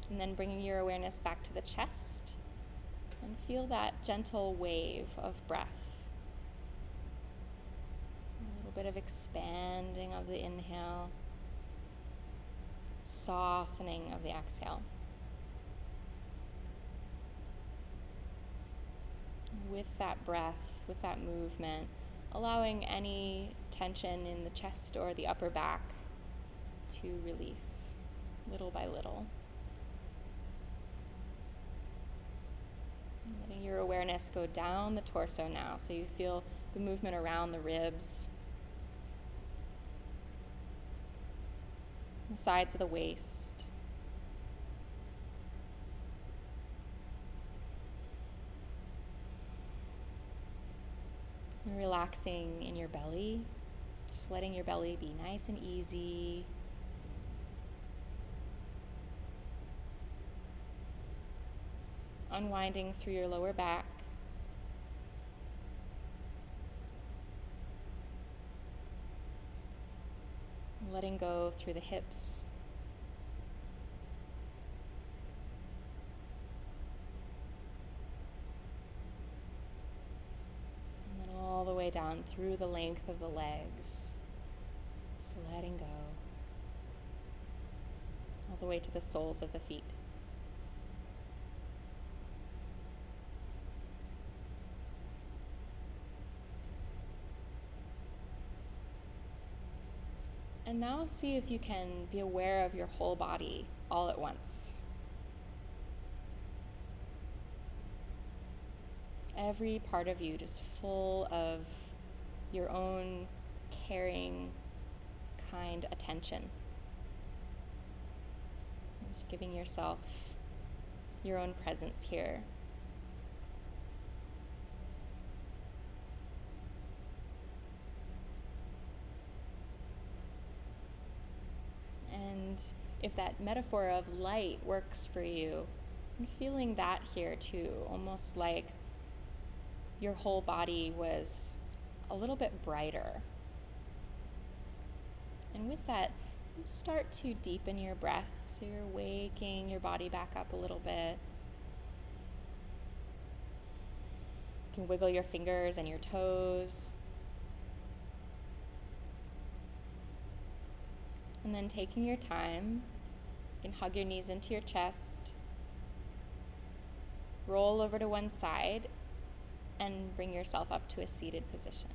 And then bringing your awareness back to the chest and feel that gentle wave of breath. A little bit of expanding of the inhale, softening of the exhale. And with that breath, with that movement, allowing any tension in the chest or the upper back to release little by little. Letting your awareness go down the torso now, so you feel the movement around the ribs, the sides of the waist. And relaxing in your belly, just letting your belly be nice and easy. Unwinding through your lower back. And letting go through the hips. And then all the way down through the length of the legs. Just letting go. All the way to the soles of the feet. And now see if you can be aware of your whole body all at once. Every part of you just full of your own caring, kind attention. Just giving yourself your own presence here. And if that metaphor of light works for you, I'm feeling that here too, almost like your whole body was a little bit brighter. And with that, start to deepen your breath, so you're waking your body back up a little bit. You can wiggle your fingers and your toes. And then taking your time, you can hug your knees into your chest, roll over to one side, and bring yourself up to a seated position.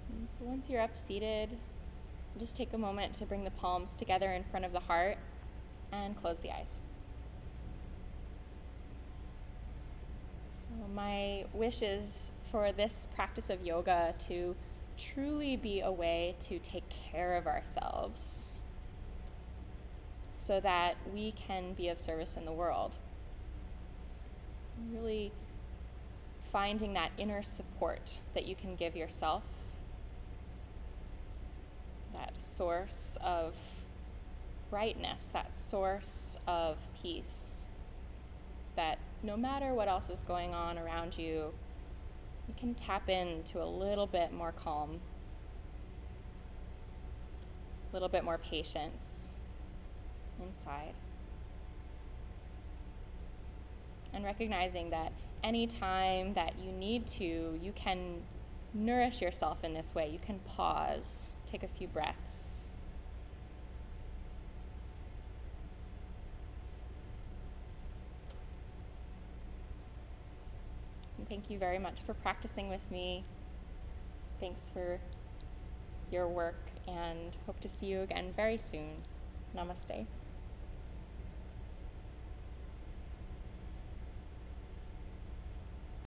And so once you're up seated, just take a moment to bring the palms together in front of the heart and close the eyes. So my wish is for this practice of yoga to truly be a way to take care of ourselves so that we can be of service in the world. Really finding that inner support that you can give yourself, that source of brightness, that source of peace, that no matter what else is going on around you, you can tap into a little bit more calm, a little bit more patience inside. And recognizing that any time that you need to, you can nourish yourself in this way. You can pause, take a few breaths. And thank you very much for practicing with me. Thanks for your work, and hope to see you again very soon. Namaste.